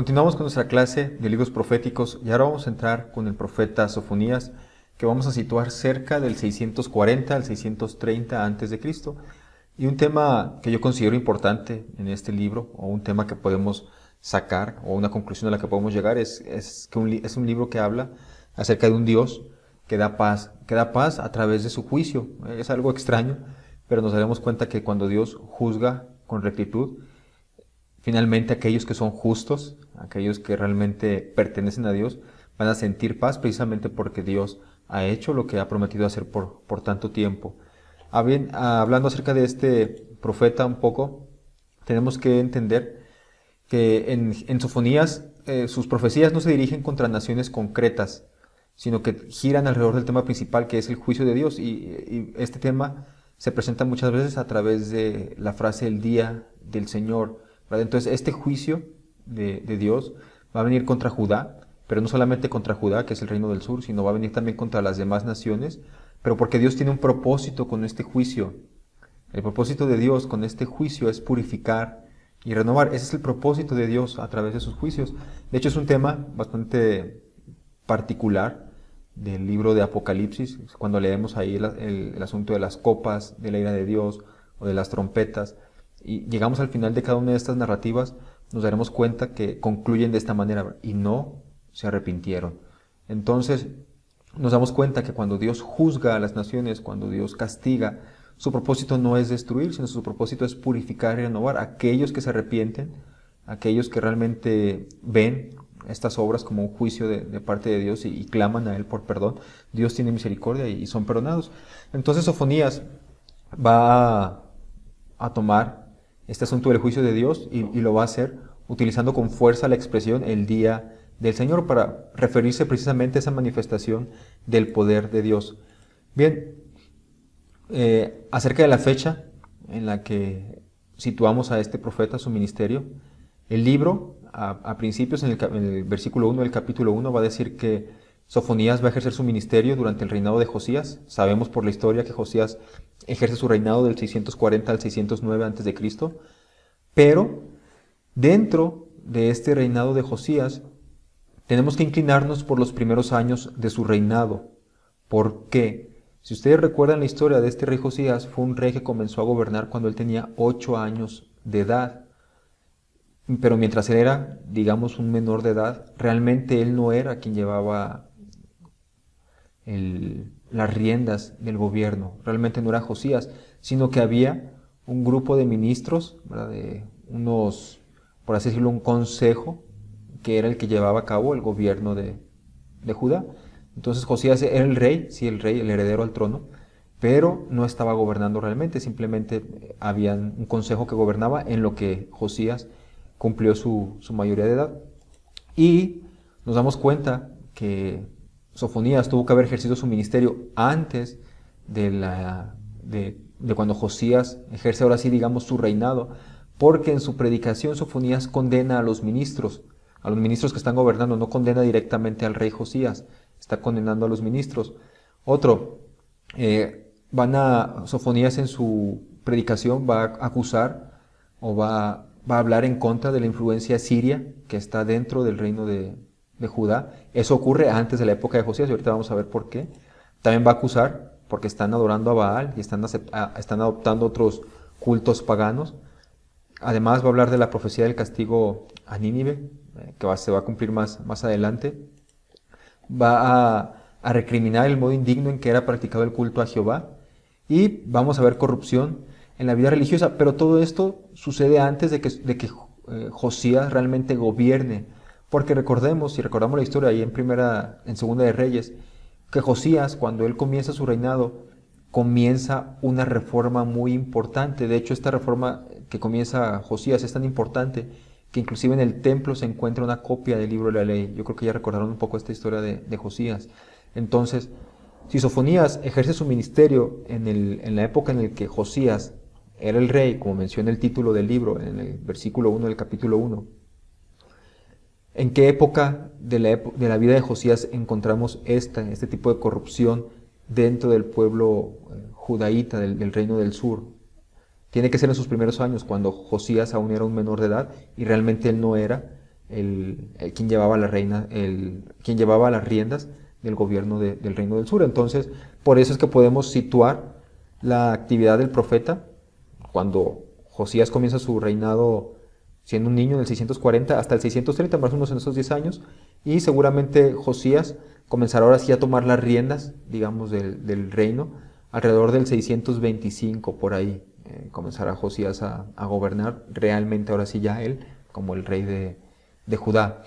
Continuamos con nuestra clase de libros proféticos y ahora vamos a entrar con el profeta Sofonías, que vamos a situar cerca del 640 al 630 a.C. Y un tema que yo considero importante en este libro, o un tema que podemos sacar, o una conclusión a la que podemos llegar, es que es un libro que habla acerca de un Dios que da paz a través de su juicio. Es algo extraño, pero nos daremos cuenta que cuando Dios juzga con rectitud, finalmente aquellos que son justos, aquellos que realmente pertenecen a Dios, van a sentir paz precisamente porque Dios ha hecho lo que ha prometido hacer por tanto tiempo. Hablando acerca de este profeta un poco, tenemos que entender que en Sofonías sus profecías no se dirigen contra naciones concretas, sino que giran alrededor del tema principal, que es el juicio de Dios. Y este tema se presenta muchas veces a través de la frase el día del Señor, ¿verdad? Entonces este juicio de Dios va a venir contra Judá, pero no solamente contra Judá, que es el reino del sur, sino va a venir también contra las demás naciones, pero porque Dios tiene un propósito con este juicio. El propósito de Dios con este juicio es purificar y renovar. Ese es el propósito de Dios a través de sus juicios. De hecho, es un tema bastante particular del libro de Apocalipsis, cuando leemos ahí el asunto de las copas, de la ira de Dios o de las trompetas, y llegamos al final de cada una de estas narrativas, nos daremos cuenta que concluyen de esta manera, y no se arrepintieron. Entonces, nos damos cuenta que cuando Dios juzga a las naciones, cuando Dios castiga, su propósito no es destruir, sino su propósito es purificar y renovar a aquellos que se arrepienten, aquellos que realmente ven estas obras como un juicio de parte de Dios y claman a Él por perdón. Dios tiene misericordia y son perdonados. Entonces Sofonías va a tomar este asunto del juicio de Dios y lo va a hacer utilizando con fuerza la expresión el día del Señor para referirse precisamente a esa manifestación del poder de Dios. Bien, acerca de la fecha en la que situamos a este profeta, su ministerio, el libro, a principios, en el versículo 1 del capítulo 1, va a decir que Sofonías va a ejercer su ministerio durante el reinado de Josías. Sabemos por la historia que Josías ejerce su reinado del 640 al 609 a.C., pero dentro de este reinado de Josías tenemos que inclinarnos por los primeros años de su reinado. ¿Por qué? Si ustedes recuerdan la historia de este rey Josías, fue un rey que comenzó a gobernar cuando él tenía 8 años de edad. Pero mientras él era, digamos, un menor de edad, realmente él no era quien llevaba las riendas del gobierno. Realmente no era Josías, sino que había un grupo de ministros, ¿verdad? De unos, por así decirlo, un consejo, que era el que llevaba a cabo el gobierno de Judá. Entonces Josías era el rey, sí, el rey, el heredero al trono, pero no estaba gobernando realmente, simplemente había un consejo que gobernaba en lo que Josías cumplió su mayoría de edad. Y nos damos cuenta que Sofonías tuvo que haber ejercido su ministerio antes de cuando Josías ejerce ahora sí, digamos, su reinado, porque en su predicación Sofonías condena a los ministros que están gobernando, no condena directamente al rey Josías, está condenando a los ministros. Sofonías en su predicación va a acusar o va a hablar en contra de la influencia siria que está dentro del reino de Judá. Eso ocurre antes de la época de Josías y ahorita vamos a ver por qué. También va a acusar porque están adorando a Baal y están adoptando otros cultos paganos. Además va a hablar de la profecía del castigo a Nínive, que se va a cumplir más adelante. Va a recriminar el modo indigno en que era practicado el culto a Jehová. Y vamos a ver corrupción en la vida religiosa. Pero todo esto sucede antes de que Josías realmente gobierne. Porque recordamos la historia ahí en Segunda de Reyes, que Josías, cuando él comienza su reinado, comienza una reforma muy importante. De hecho, esta reforma que comienza Josías es tan importante que inclusive en el templo se encuentra una copia del libro de la ley. Yo creo que ya recordaron un poco esta historia de Josías. Entonces, si Sofonías ejerce su ministerio en la época en la que Josías era el rey, como menciona el título del libro, en el versículo 1 del capítulo 1, ¿en qué época de la vida de Josías encontramos este tipo de corrupción dentro del pueblo judaíta, del reino del sur? Tiene que ser en sus primeros años, cuando Josías aún era un menor de edad y realmente él no era quien llevaba la reina, quien llevaba las riendas del gobierno del Reino del Sur. Entonces, por eso es que podemos situar la actividad del profeta cuando Josías comienza su reinado siendo un niño en el 640 hasta el 630, más o menos en esos 10 años, y seguramente Josías comenzará ahora sí a tomar las riendas, digamos, del reino, alrededor del 625, por ahí, comenzará Josías a gobernar realmente ahora sí ya él, como el rey de Judá.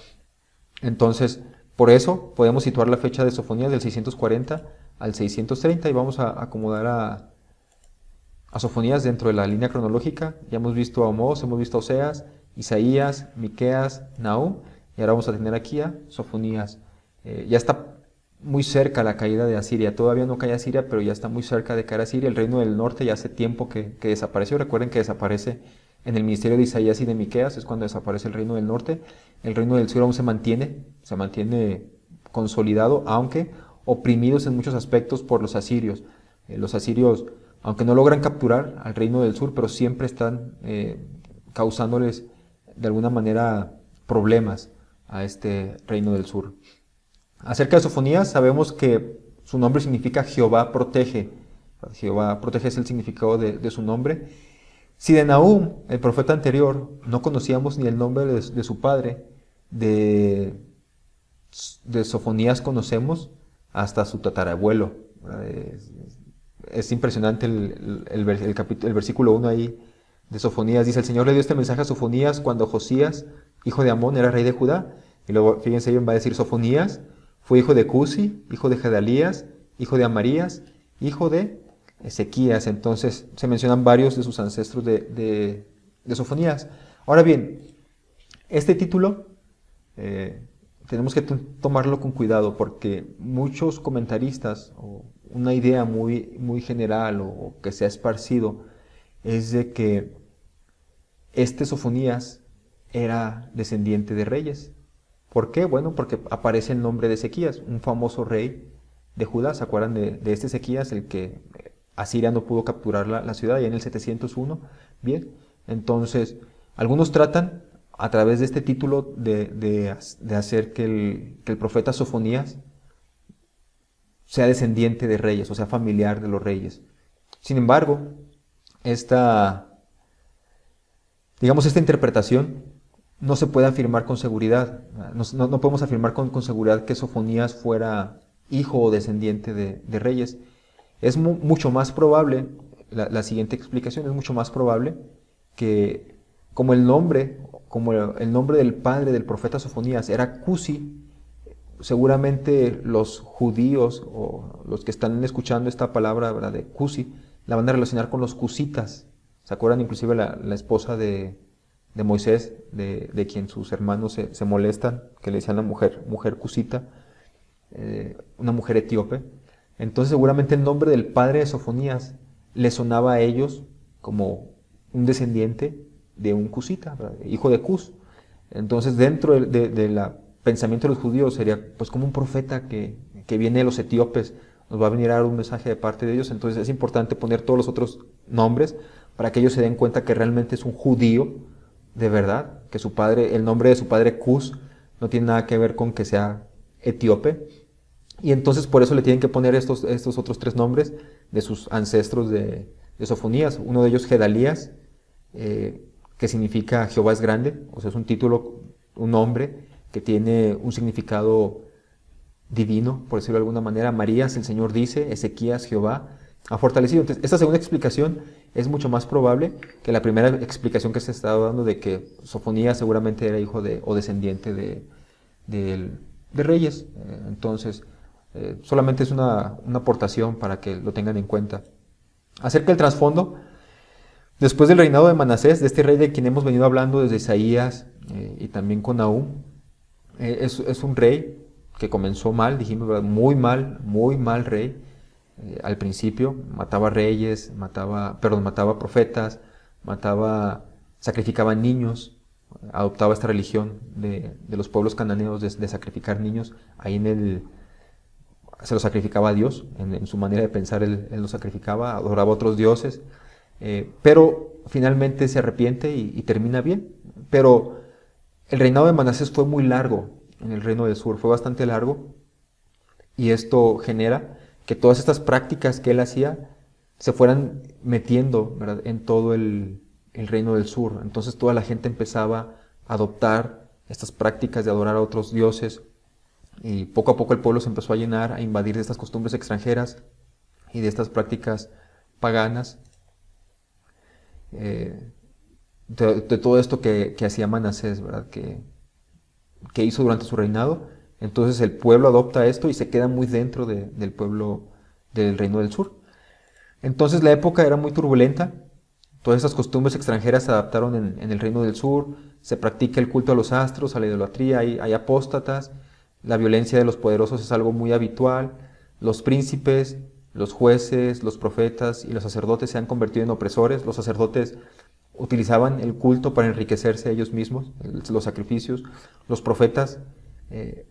Entonces, por eso podemos situar la fecha de Sofonías del 640 al 630 y vamos a acomodar a Sofonías dentro de la línea cronológica. Ya hemos visto a Amós, hemos visto a Oseas, Isaías, Miqueas, Nahum, y ahora vamos a tener aquí a Sofonías. Ya está muy cerca la caída de Asiria, todavía no cae Asiria, pero ya está muy cerca de caer Asiria. El reino del norte ya hace tiempo que desapareció. Recuerden que desaparece en el ministerio de Isaías y de Miqueas, es cuando desaparece el reino del norte. El reino del sur aún se mantiene consolidado, aunque oprimidos en muchos aspectos por los asirios. Los asirios, aunque no logran capturar al reino del sur, pero siempre están causándoles de alguna manera problemas a este reino del sur. Acerca de Sofonías, sabemos que su nombre significa Jehová protege. Jehová protege es el significado de su nombre. Si de Nahum, el profeta anterior, no conocíamos ni el nombre de su padre, de Sofonías conocemos hasta su tatarabuelo. Es impresionante el versículo 1 ahí de Sofonías. Dice, el Señor le dio este mensaje a Sofonías cuando Josías, hijo de Amón, era rey de Judá. Y luego, fíjense bien, va a decir Sofonías fue hijo de Cusi, hijo de Gedalías, hijo de Amarías, hijo de Ezequías. Entonces se mencionan varios de sus ancestros de Sofonías. Ahora bien, este título tenemos que tomarlo con cuidado porque muchos comentaristas, o una idea muy general o que se ha esparcido, es de que este Sofonías era descendiente de reyes. ¿Por qué? Bueno, porque aparece el nombre de Ezequías, un famoso rey de Judá. ¿Se acuerdan de este Ezequías, el que Asiria no pudo capturar la ciudad ya en el 701? Bien, entonces algunos tratan a través de este título de hacer que el profeta Sofonías sea descendiente de reyes, o sea, familiar de los reyes. Sin embargo, esta interpretación no se puede afirmar con seguridad. No podemos afirmar con seguridad que Sofonías fuera hijo o descendiente de reyes. Es mucho más probable, la siguiente explicación, es mucho más probable que como el nombre del padre del profeta Sofonías era Cusi, seguramente los judíos o los que están escuchando esta palabra, ¿verdad?, de Cusi, la van a relacionar con los cusitas. ¿Se acuerdan? Inclusive la esposa de Moisés, de quien sus hermanos se molestan, que le decían la mujer cusita, una mujer etíope. Entonces seguramente el nombre del padre de Sofonías le sonaba a ellos como un descendiente de un cusita, ¿verdad?, hijo de Cus. Entonces dentro del pensamiento de los judíos sería pues como un profeta que viene de los etíopes, nos va a venir a dar un mensaje de parte de ellos. Entonces es importante poner todos los otros nombres para que ellos se den cuenta que realmente es un judío de verdad, que el nombre de su padre Cus no tiene nada que ver con que sea etíope, y entonces por eso le tienen que poner estos otros tres nombres de sus ancestros de Sofonías. Uno de ellos Gedalías, que significa Jehová es grande, o sea, es un título, un nombre que tiene un significado divino, por decirlo de alguna manera. Marías, el Señor dice, Ezequías, Jehová ha fortalecido. Entonces, esta segunda explicación es mucho más probable que la primera explicación que se está dando de que Sofonías seguramente era hijo o descendiente de reyes. Entonces, solamente es una aportación para que lo tengan en cuenta. Acerca del trasfondo, después del reinado de Manasés, de este rey de quien hemos venido hablando desde Isaías y también con Nahum, es un rey que comenzó mal, dijimos, ¿verdad?, muy mal rey. Al principio mataba reyes, mataba profetas, sacrificaba niños, adoptaba esta religión de los pueblos cananeos de sacrificar niños. Ahí se los sacrificaba a Dios, en su manera de pensar él los sacrificaba, adoraba a otros dioses, pero finalmente se arrepiente y termina bien. Pero El reinado de Manasés fue muy largo en el reino del sur, fue bastante largo, y esto genera que todas estas prácticas que él hacía se fueran metiendo, ¿verdad?, en todo el reino del sur. Entonces toda la gente empezaba a adoptar estas prácticas de adorar a otros dioses, y poco a poco el pueblo se empezó a llenar, a invadir de estas costumbres extranjeras y de estas prácticas paganas, de todo esto que hacía Manasés, ¿verdad?, que hizo durante su reinado. Entonces el pueblo adopta esto y se queda muy dentro del pueblo del reino del sur. Entonces la época era muy turbulenta, todas estas costumbres extranjeras se adaptaron en el reino del sur, se practica el culto a los astros, a la idolatría, hay apóstatas, la violencia de los poderosos es algo muy habitual, los príncipes, los jueces, los profetas y los sacerdotes se han convertido en opresores. Los sacerdotes utilizaban el culto para enriquecerse ellos mismos, los sacrificios. Los profetas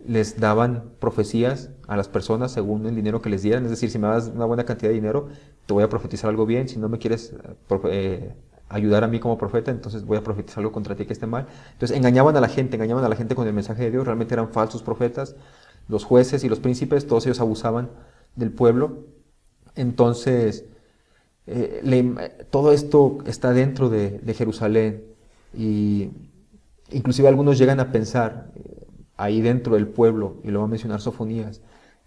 les daban profecías a las personas según el dinero que les dieran, es decir, si me das una buena cantidad de dinero, te voy a profetizar algo bien, si no me quieres ayudar a mí como profeta, entonces voy a profetizar algo contra ti que esté mal. Entonces engañaban a la gente con el mensaje de Dios, realmente eran falsos profetas. Los jueces y los príncipes, todos ellos abusaban del pueblo. Entonces, todo esto está dentro de Jerusalén, y inclusive algunos llegan a pensar ahí dentro del pueblo, y lo va a mencionar Sofonías,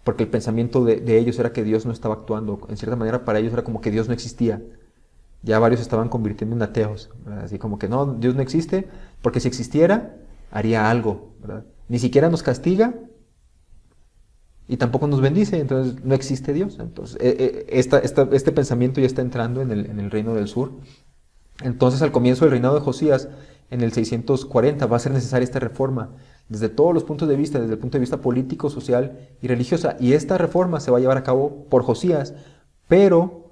porque el pensamiento de ellos era que Dios no estaba actuando. En cierta manera para ellos era como que Dios no existía. Ya varios se estaban convirtiendo en ateos, ¿verdad? Así como que no, Dios no existe, porque si existiera, haría algo, ¿verdad? Ni siquiera nos castiga y tampoco nos bendice, entonces no existe Dios. Entonces este pensamiento ya está entrando en el reino del sur. Entonces al comienzo del reinado de Josías, en el 640, va a ser necesaria esta reforma, desde todos los puntos de vista, desde el punto de vista político, social y religiosa. Y esta reforma se va a llevar a cabo por Josías, pero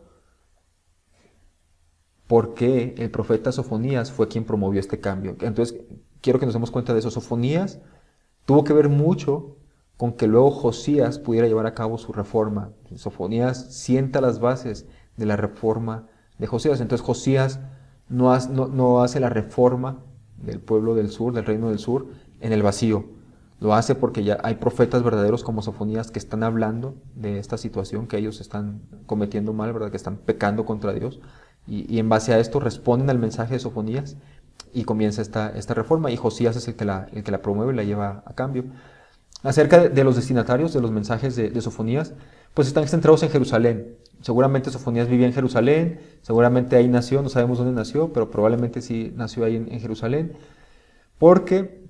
porque el profeta Sofonías fue quien promovió este cambio. Entonces quiero que nos demos cuenta de eso. Sofonías tuvo que ver mucho con que luego Josías pudiera llevar a cabo su reforma. Sofonías sienta las bases de la reforma de Josías. Entonces Josías no hace la reforma del pueblo del sur, del reino del sur, en el vacío. Lo hace porque ya hay profetas verdaderos como Sofonías que están hablando de esta situación que ellos están cometiendo mal, ¿verdad?, que están pecando contra Dios. Y en base a esto responden al mensaje de Sofonías y comienza esta reforma, y Josías es el que la promueve y la lleva a cambio. Acerca de los destinatarios de los mensajes de Sofonías, pues están centrados en Jerusalén. Seguramente Sofonías vivía en Jerusalén, seguramente ahí nació, no sabemos dónde nació, pero probablemente sí nació ahí en Jerusalén, porque,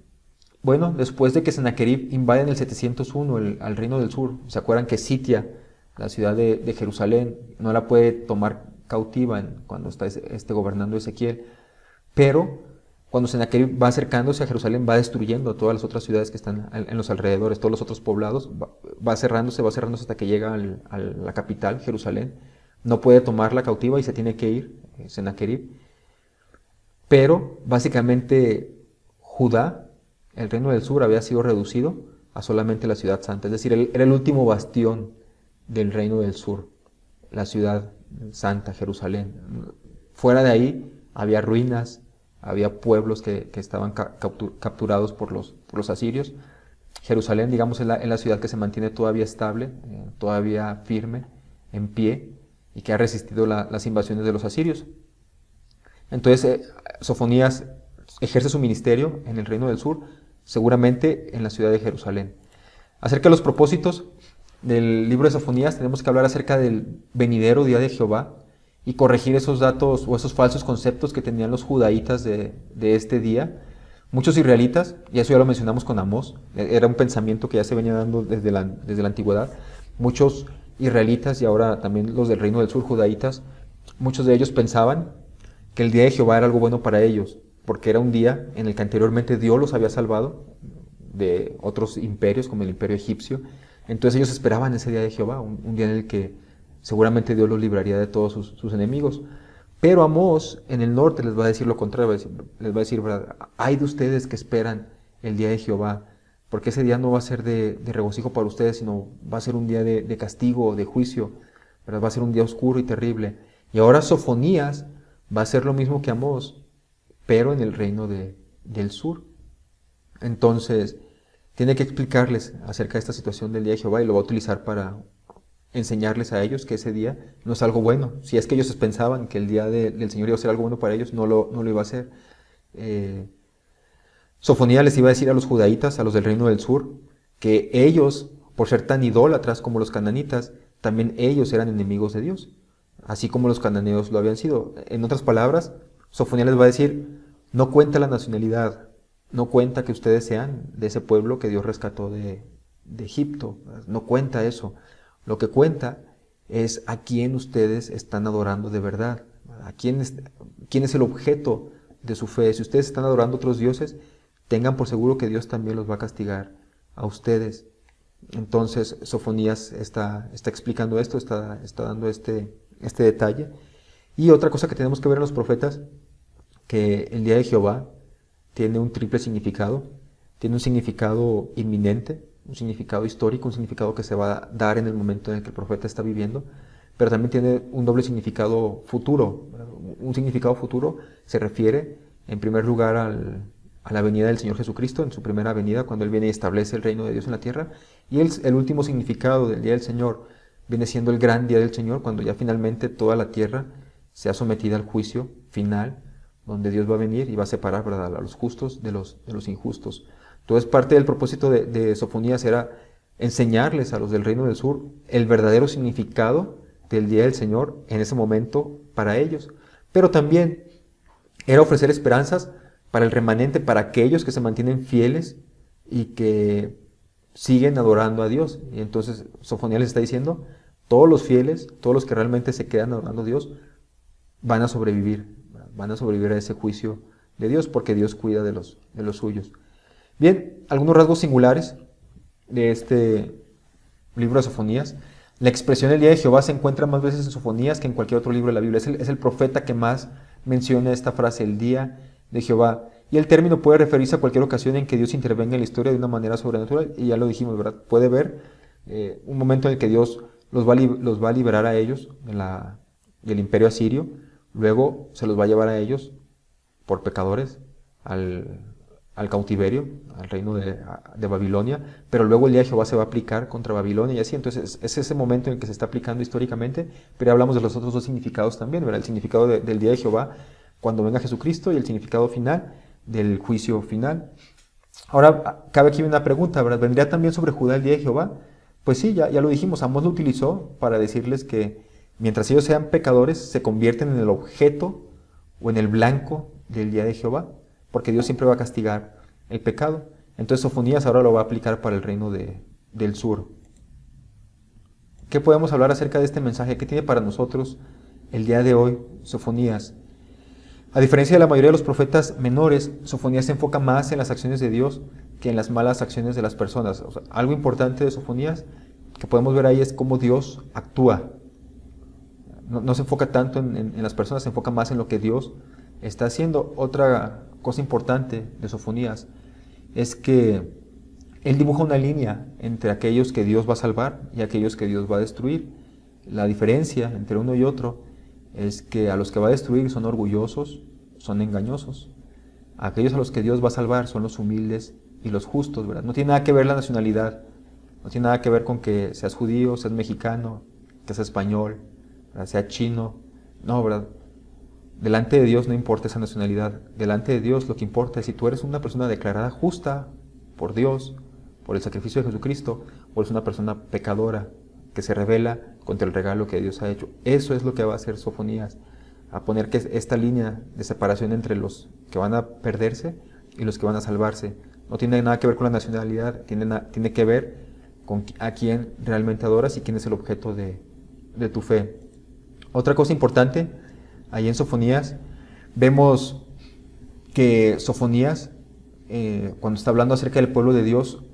bueno, después de que Sennacherib invade en el 701 al reino del sur, ¿se acuerdan que sitia la ciudad de Jerusalén? No la puede tomar cautiva cuando está gobernando Ezequiel, pero cuando Sennacherib va acercándose a Jerusalén, va destruyendo todas las otras ciudades que están en los alrededores, todos los otros poblados, va cerrándose hasta que llega a la capital, Jerusalén. No puede tomarla cautiva y se tiene que ir, Sennacherib. Pero básicamente Judá, el reino del sur, había sido reducido a solamente la ciudad santa, es decir, era el último bastión del reino del sur, la ciudad santa, Jerusalén. Fuera de ahí había ruinas, había pueblos que estaban capturados por los asirios. Jerusalén, digamos, es la ciudad que se mantiene todavía estable, todavía firme, en pie, y que ha resistido las invasiones de los asirios. Entonces, Sofonías ejerce su ministerio en el reino del sur, seguramente en la ciudad de Jerusalén. Acerca de los propósitos del libro de Sofonías, tenemos que hablar acerca del venidero día de Jehová y corregir esos datos o esos falsos conceptos que tenían los judaítas de este día. Muchos israelitas, y eso ya lo mencionamos con Amós, era un pensamiento que ya se venía dando desde la antigüedad. Muchos israelitas, y ahora también los del reino del sur, judaítas, muchos de ellos pensaban que el día de Jehová era algo bueno para ellos, porque era un día en el que anteriormente Dios los había salvado de otros imperios, como el imperio egipcio. Entonces ellos esperaban ese día de Jehová, un día en el que seguramente Dios los libraría de todos sus enemigos. Pero Amós en el norte les va a decir lo contrario, les va a decir, ¿verdad?, hay de ustedes que esperan el día de Jehová, porque ese día no va a ser de regocijo para ustedes, sino va a ser un día de castigo, de juicio, ¿verdad? Va a ser un día oscuro y terrible. Y ahora Sofonías va a hacer lo mismo que Amós, pero en el reino del sur. Entonces, tiene que explicarles acerca de esta situación del día de Jehová y lo va a utilizar para enseñarles a ellos que ese día no es algo bueno. Si es que ellos pensaban que el día del Señor iba a ser algo bueno para ellos, no lo iba a ser. Sofonías les iba a decir a los judaítas, a los del reino del sur, que ellos, por ser tan idólatras como los cananitas, también ellos eran enemigos de Dios, así como los cananeos lo habían sido. En otras palabras, Sofonías les va a decir, no cuenta la nacionalidad, no cuenta que ustedes sean de ese pueblo que Dios rescató de Egipto, no cuenta eso. Lo que cuenta es a quién ustedes están adorando de verdad, quién es el objeto de su fe. Si ustedes están adorando a otros dioses, tengan por seguro que Dios también los va a castigar a ustedes. Entonces Sofonías está explicando esto, está dando este detalle. Y otra cosa que tenemos que ver en los profetas, que el día de Jehová tiene un triple significado. Tiene un significado inminente, un significado histórico, un significado que se va a dar en el momento en el que el profeta está viviendo, pero también tiene un doble significado futuro. Un significado futuro se refiere, en primer lugar, a la venida del Señor Jesucristo, en su primera venida, cuando Él viene y establece el reino de Dios en la tierra. Y el último significado del día del Señor viene siendo el gran día del Señor, cuando ya finalmente toda la tierra sea sometida al juicio final, donde Dios va a venir y va a separar, ¿verdad?, a los justos de los injustos. Entonces, parte del propósito de Sofonías era enseñarles a los del reino del sur el verdadero significado del día del Señor en ese momento para ellos. Pero también era ofrecer esperanzas para el remanente, para aquellos que se mantienen fieles y que siguen adorando a Dios. Y entonces Sofonías les está diciendo, todos los fieles, todos los que realmente se quedan adorando a Dios, van a sobrevivir a ese juicio de Dios, porque Dios cuida de los suyos. Bien, algunos rasgos singulares de este libro de Sofonías. La expresión del día de Jehová se encuentra más veces en Sofonías que en cualquier otro libro de la Biblia. Es el profeta que más menciona esta frase, el día de Jehová. Y el término puede referirse a cualquier ocasión en que Dios intervenga en la historia de una manera sobrenatural. Y ya lo dijimos, ¿verdad? Puede ver un momento en el que Dios los va a liberar a ellos del imperio asirio. Luego se los va a llevar a ellos por pecadores al cautiverio, al reino de Babilonia, pero luego el día de Jehová se va a aplicar contra Babilonia y así. Entonces es ese momento en el que se está aplicando históricamente, pero hablamos de los otros dos significados también, ¿verdad? El significado del día de Jehová cuando venga Jesucristo y el significado final del juicio final. Ahora cabe aquí una pregunta, ¿verdad? ¿Vendría también sobre Judá el día de Jehová? Pues sí, ya lo dijimos, Amós lo utilizó para decirles que mientras ellos sean pecadores, se convierten en el objeto o en el blanco del día de Jehová, porque Dios siempre va a castigar el pecado. Entonces Sofonías ahora lo va a aplicar para el reino del sur. ¿Qué podemos hablar acerca de este mensaje? ¿Qué tiene para nosotros el día de hoy Sofonías? A diferencia de la mayoría de los profetas menores, Sofonías se enfoca más en las acciones de Dios que en las malas acciones de las personas. O sea, algo importante de Sofonías que podemos ver ahí es cómo Dios actúa. No se enfoca tanto en las personas, se enfoca más en lo que Dios está haciendo. Otra cosa importante de Sofonías es que él dibuja una línea entre aquellos que Dios va a salvar y aquellos que Dios va a destruir. La diferencia entre uno y otro es que a los que va a destruir son orgullosos, son engañosos. Aquellos a los que Dios va a salvar son los humildes y los justos, ¿verdad? No tiene nada que ver la nacionalidad, no tiene nada que ver con que seas judío, seas mexicano, que seas español, ¿verdad?, sea chino. No, ¿verdad? Delante de Dios no importa esa nacionalidad. Delante de Dios lo que importa es si tú eres una persona declarada justa por Dios, por el sacrificio de Jesucristo, o eres una persona pecadora que se rebela contra el regalo que Dios ha hecho. Eso es lo que va a hacer Sofonías, a poner que esta línea de separación entre los que van a perderse y los que van a salvarse. No tiene nada que ver con la nacionalidad, tiene que ver con a quién realmente adoras y quién es el objeto de tu fe. Otra cosa importante, ahí en Sofonías, vemos que Sofonías, cuando está hablando acerca del pueblo de Dios,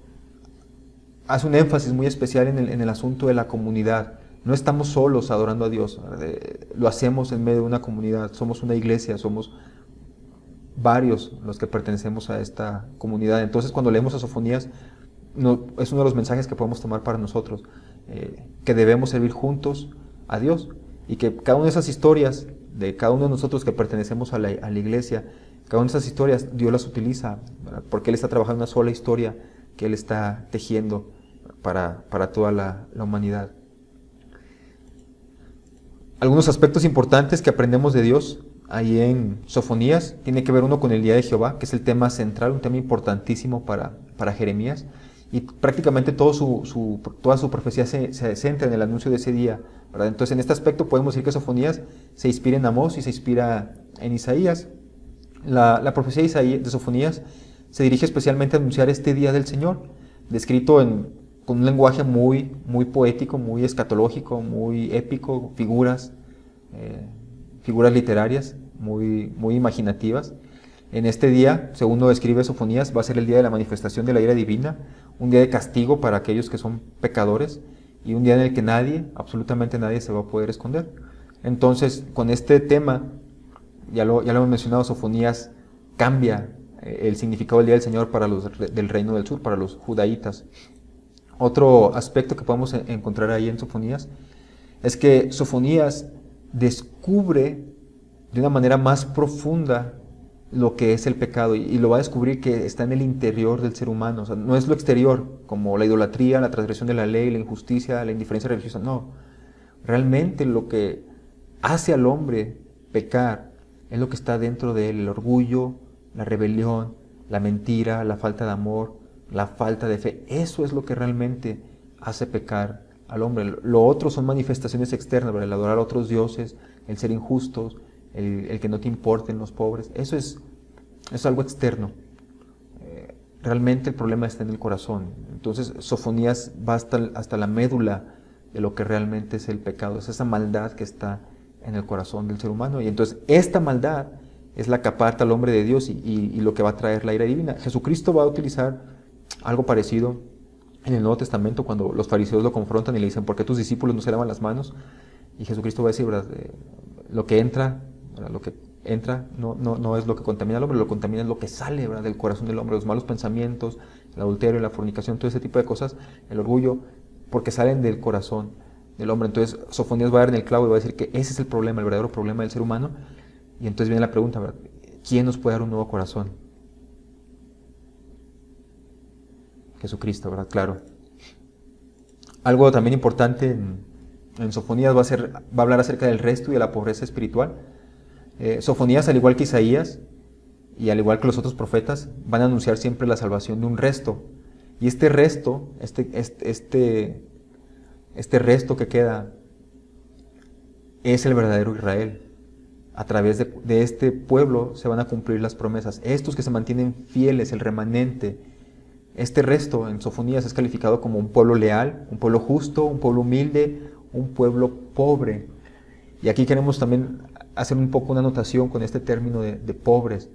hace un énfasis muy especial en el asunto de la comunidad. No estamos solos adorando a Dios, lo hacemos en medio de una comunidad, somos una iglesia, somos varios los que pertenecemos a esta comunidad. Entonces, cuando leemos a Sofonías, es uno de los mensajes que podemos tomar para nosotros, que debemos servir juntos a Dios y que cada una de esas historias de cada uno de nosotros que pertenecemos a la iglesia Cada una de esas historias Dios las utiliza, ¿verdad? Porque Él está trabajando en una sola historia que Él está tejiendo para toda la humanidad. Algunos aspectos importantes que aprendemos de Dios ahí en Sofonías, tiene que ver uno con el día de Jehová, que es el tema central, un tema importantísimo para Jeremías, y prácticamente toda su profecía se centra en el anuncio de ese día, ¿verdad? Entonces, en este aspecto podemos decir que Sofonías se inspira en Amós y se inspira en Isaías. La profecía de Sofonías se dirige especialmente a anunciar este día del Señor, descrito con un lenguaje muy, muy poético, muy escatológico, muy épico, figuras literarias muy, muy imaginativas. En este día, según lo describe Sofonías, va a ser el día de la manifestación de la ira divina, un día de castigo para aquellos que son pecadores y un día en el que nadie, absolutamente nadie, se va a poder esconder. Entonces, con este tema, ya lo hemos mencionado, Sofonías cambia el significado del día del Señor para los del reino del sur, para los judaítas. Otro aspecto que podemos encontrar ahí en Sofonías es que Sofonías descubre de una manera más profunda lo que es el pecado y lo va a descubrir que está en el interior del ser humano. O sea, no es lo exterior, como la idolatría, la transgresión de la ley, la injusticia, la indiferencia religiosa. No, realmente lo que hace al hombre pecar es lo que está dentro de él: el orgullo, la rebelión, la mentira, la falta de amor, la falta de fe. Eso es lo que realmente hace pecar al hombre. Lo otro son manifestaciones externas, ¿verdad? El adorar a otros dioses, el ser injustos, el que no te importen los pobres. Eso es algo externo. Realmente el problema está en el corazón. Entonces Sofonías va hasta la médula de lo que realmente es el pecado. Es esa maldad que está en el corazón del ser humano. Y entonces esta maldad es la que aparta al hombre de Dios y lo que va a traer la ira divina. Jesucristo va a utilizar algo parecido en el Nuevo Testamento cuando los fariseos lo confrontan y le dicen: ¿por qué tus discípulos no se lavan las manos? Y Jesucristo va a decir, ¿verdad? Lo que entra no es lo que contamina al hombre, lo que contamina es lo que sale, ¿verdad?, del corazón del hombre: los malos pensamientos, el adulterio, la fornicación, todo ese tipo de cosas, el orgullo, porque salen del corazón del hombre. Entonces Sofonías va a dar en el clavo y va a decir que ese es el problema, el verdadero problema del ser humano. Y entonces viene la pregunta, ¿verdad? ¿Quién nos puede dar un nuevo corazón? Jesucristo, ¿verdad? Claro. Algo también importante en Sofonías va a hablar acerca del resto y de la pobreza espiritual. Sofonías, al igual que Isaías y al igual que los otros profetas, van a anunciar siempre la salvación de un resto. Y este resto, este resto que queda, es el verdadero Israel. A través de este pueblo se van a cumplir las promesas. Estos que se mantienen fieles, el remanente. Este resto en Sofonías es calificado como un pueblo leal, un pueblo justo, un pueblo humilde, un pueblo pobre. Y aquí queremos también hacer un poco una anotación con este término de pobres,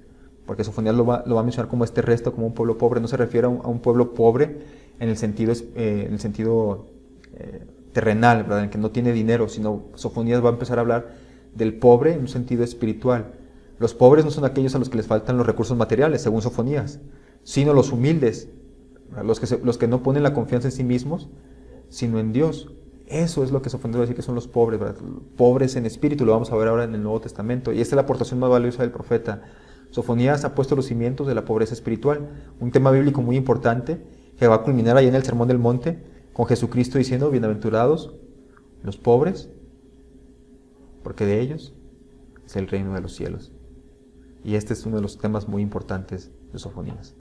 porque Sofonías lo va a mencionar como este resto, como un pueblo pobre. No se refiere a un pueblo pobre en el sentido terrenal, ¿verdad?, en que no tiene dinero, sino Sofonías va a empezar a hablar del pobre en un sentido espiritual. Los pobres no son aquellos a los que les faltan los recursos materiales, según Sofonías, sino los humildes, los que no ponen la confianza en sí mismos, sino en Dios. Eso es lo que Sofonías va a decir que son los pobres, ¿verdad? Pobres en espíritu, lo vamos a ver ahora en el Nuevo Testamento. Y esta es la aportación más valiosa del profeta. Sofonías ha puesto los cimientos de la pobreza espiritual, un tema bíblico muy importante que va a culminar ahí en el Sermón del Monte, con Jesucristo diciendo: bienaventurados los pobres, porque de ellos es el reino de los cielos. Y este es uno de los temas muy importantes de Sofonías.